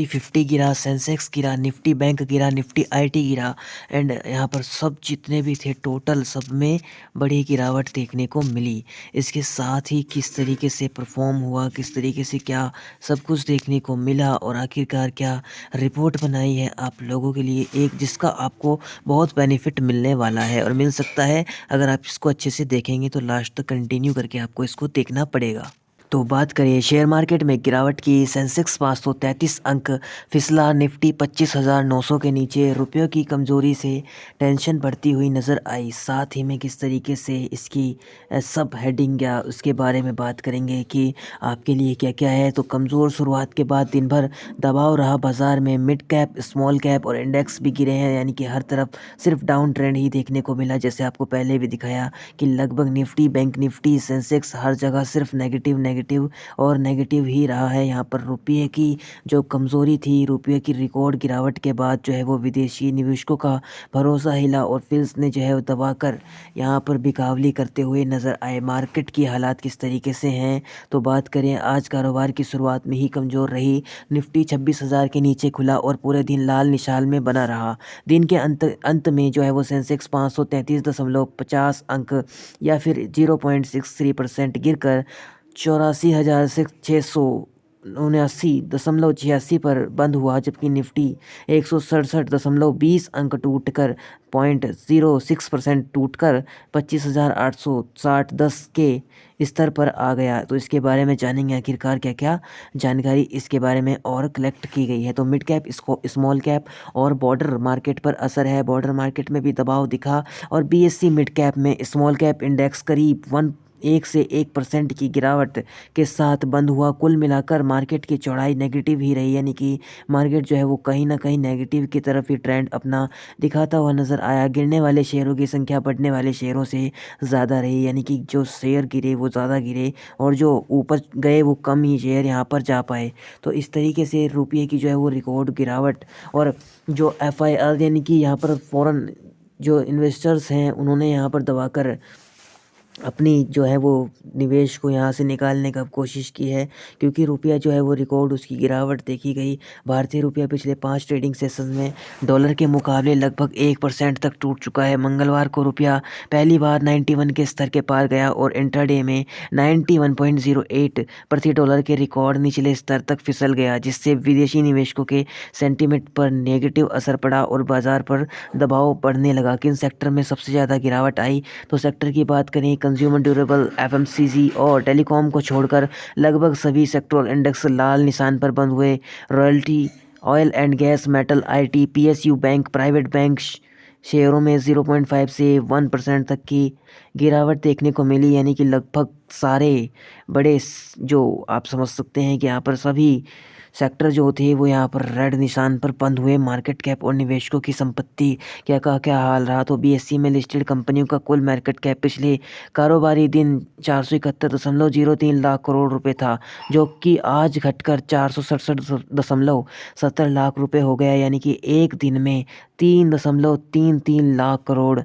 Nifty 50 गिरा, Sensex गिरा, Nifty bank गिरा, निफ्टी आईटी गिरा एंड यहाँ पर सब जितने भी थे टोटल सब में बड़ी गिरावट देखने को मिली। इसके साथ ही किस तरीके से परफॉर्म हुआ, किस तरीके से क्या सब कुछ देखने को मिला और आखिरकार क्या रिपोर्ट बनाई है आप लोगों के लिए, एक जिसका आपको बहुत बेनिफिट मिलने वाला है और मिल सकता है अगर आप इसको अच्छे से देखेंगे तो लास्ट तक कंटिन्यू करके आपको इसको देखना पड़ेगा। तो बात करें शेयर मार्केट में गिरावट की, सेंसेक्स 533 अंक फिसला, निफ्टी 25,900 के नीचे, रुपयों की कमज़ोरी से टेंशन बढ़ती हुई नज़र आई। साथ ही में किस तरीके से इसकी सब हेडिंग या उसके बारे में बात करेंगे कि आपके लिए क्या क्या है। तो कमज़ोर शुरुआत के बाद दिन भर दबाव रहा बाज़ार में, मिड कैप, स्मॉल कैप और इंडेक्स भी गिरे हैं, यानी कि हर तरफ सिर्फ डाउन ट्रेंड ही देखने को मिला। जैसे आपको पहले भी दिखाया कि लगभग निफ्टी, बैंक निफ्टी, सेंसेक्स हर जगह सिर्फ नेगेटिव नेगेटिव और नेगेटिव ही रहा है। यहाँ पर रुपये की जो कमज़ोरी थी, रुपये की रिकॉर्ड गिरावट के बाद जो है वो विदेशी निवेशकों का भरोसा हिला और फिल्स ने जो है वो दबाकर यहाँ पर बिकावली करते हुए नज़र आए। मार्केट की हालात किस तरीके से हैं तो बात करें, आज कारोबार की शुरुआत में ही कमज़ोर रही। निफ्टी 26,000 के नीचे खुला और पूरे दिन लाल निशान में बना रहा। दिन के अंत में जो है वो सेंसेक्स 533.50 अंक या फिर 0.63% गिरकर 84,679.86 पर बंद हुआ, जबकि निफ्टी 167.20 अंक टूटकर 0.06% टूटकर 25,860.10 के स्तर पर आ गया। तो इसके बारे में जानेंगे आखिरकार क्या क्या जानकारी इसके बारे में और कलेक्ट की गई है। तो मिड कैप, इसको स्मॉल कैप और बॉर्डर मार्केट पर असर है। बॉर्डर मार्केट में भी दबाव दिखा और बीएसई मिड कैप में स्मॉल कैप इंडेक्स करीब 1% की गिरावट के साथ बंद हुआ। कुल मिलाकर मार्केट की चौड़ाई नेगेटिव ही रही, यानी कि मार्केट जो है वो कहीं ना कहीं नेगेटिव की तरफ ही ट्रेंड अपना दिखाता हुआ नज़र आया। गिरने वाले शेयरों की संख्या बढ़ने वाले शेयरों से ज़्यादा रही, यानी कि जो शेयर गिरे वो ज़्यादा गिरे और जो ऊपर गए वो कम ही शेयर यहाँ पर जा पाए। तो इस तरीके से रुपये की जो है वो रिकॉर्ड गिरावट और जो एफआईआर यानी कि यहाँ पर फॉरेन जो इन्वेस्टर्स हैं उन्होंने यहाँ पर दबाकर अपनी जो है वो निवेश को यहाँ से निकालने का कोशिश की है, क्योंकि रुपया जो है वो रिकॉर्ड उसकी गिरावट देखी गई। भारतीय रुपया पिछले 5 ट्रेडिंग सेशन में डॉलर के मुकाबले लगभग 1% तक टूट चुका है। मंगलवार को रुपया पहली बार 91 के स्तर के पार गया और इंट्राडे में 91.08 प्रति डॉलर के रिकॉर्ड निचले स्तर तक फिसल गया, जिससे विदेशी निवेशकों के सेंटीमेंट पर नेगेटिव असर पड़ा और बाजार पर दबाव बढ़ने लगा। किन सेक्टर में सबसे ज़्यादा गिरावट आई तो सेक्टर की बात करें, कंज्यूमर ड्यूरेबल, एफएमसीजी और टेलीकॉम को छोड़कर लगभग सभी सेक्टोरल इंडेक्स लाल निशान पर बंद हुए। Royalty, oil and gas, metal, IT, PSU bank, private bank शेयरों में 0.5 से 1% तक की गिरावट देखने को मिली, यानी कि लगभग सारे बड़े जो आप समझ सकते हैं कि यहाँ पर सभी सेक्टर जो थे वो यहाँ पर रेड निशान पर बंद हुए। मार्केट कैप और निवेशकों की संपत्ति क्या हाल रहा तो बीएसई में लिस्टेड कंपनियों का कुल मार्केट कैप पिछले कारोबारी दिन 471.03 लाख करोड़ रुपए था, जो कि आज घटकर 467.70 लाख रुपए हो गया, यानी कि एक दिन में 3.33 लाख करोड़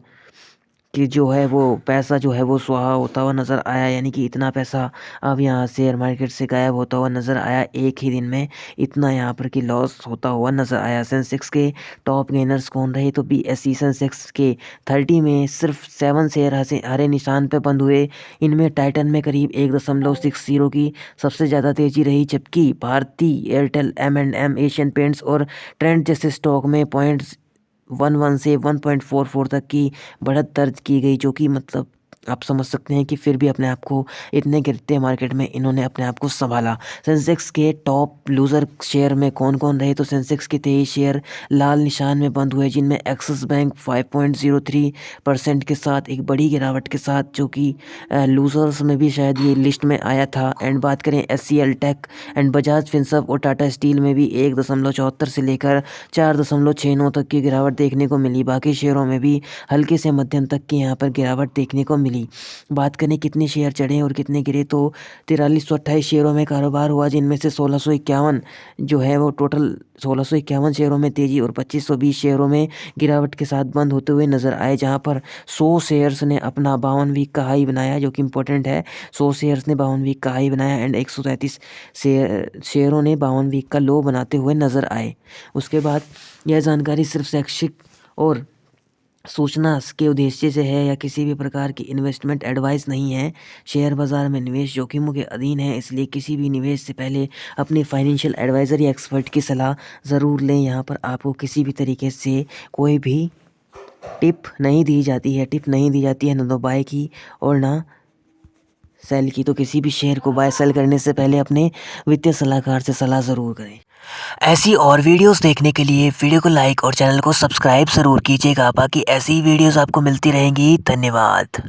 कि जो है वो पैसा जो है वो स्वाहा होता हुआ नज़र आया, यानी कि इतना पैसा अब यहाँ शेयर मार्केट से गायब होता हुआ नज़र आया। एक ही दिन में इतना यहाँ पर कि लॉस होता हुआ नज़र आया। सेंसेक्स के टॉप गेनर्स कौन रहे तो बीएसई सेंसेक्स के 30 में सिर्फ 7 शेयर हरे निशान पर बंद हुए। इनमें टाइटन में करीब 1.60 की सबसे ज़्यादा तेज़ी रही, जबकि Bharti Airtel, M&M, Asian Paints और ट्रेंड जैसे स्टॉक में 0.11 से 1.44 तक की बढ़त दर्ज की गई, जो कि मतलब आप समझ सकते हैं कि फिर भी अपने आप को इतने गिरते मार्केट में इन्होंने अपने आप को संभाला। सेंसेक्स के टॉप लूज़र शेयर में कौन कौन रहे तो सेंसेक्स के 23 शेयर लाल निशान में बंद हुए, जिनमें एक्सिस बैंक 5.03% के साथ एक बड़ी गिरावट के साथ, जो कि लूज़र्स में भी शायद ये लिस्ट में आया था। एंड बात करें HCL Tech and Bajaj Finserv और टाटा स्टील में भी 1.74 से लेकर 4.69 तक की गिरावट देखने को मिली। बाकी शेयरों में भी हल्के से मध्यम तक की यहाँ पर गिरावट देखने को मिली। चली। बात करें कितने शेयर चढ़े और कितने गिरे, तो 4328 शेयरों में कारोबार हुआ, जिनमें से 1651 जो है वो टोटल 1651 शेयरों में तेज़ी और 2520 शेयरों में गिरावट के साथ बंद होते हुए नज़र आए, जहां पर 100 शेयर्स ने अपना 52 वीक का हाई बनाया, जो कि इम्पोर्टेंट है। 100 शेयर्स ने 52 वीक का हाई बनाया एंड 133 शेयरों ने 52 वीक का लो बनाते हुए नज़र आए। उसके बाद यह जानकारी सिर्फ शैक्षिक और सूचना के उद्देश्य से है या किसी भी प्रकार की इन्वेस्टमेंट एडवाइस नहीं है। शेयर बाज़ार में निवेश जोखिमों के अधीन है, इसलिए किसी भी निवेश से पहले अपने फाइनेंशियल एडवाइज़र या एक्सपर्ट की सलाह ज़रूर लें। यहाँ पर आपको किसी भी तरीके से कोई भी टिप नहीं दी जाती है, ना तो बाय की और ना सेल की। तो किसी भी शेयर को बाय सेल करने से पहले अपने वित्तीय सलाहकार से सलाह ज़रूर करें। ऐसी और वीडियोस देखने के लिए वीडियो को लाइक और चैनल को सब्सक्राइब ज़रूर कीजिएगा। बाकी ऐसी ही वीडियोस आपको मिलती रहेंगी। धन्यवाद।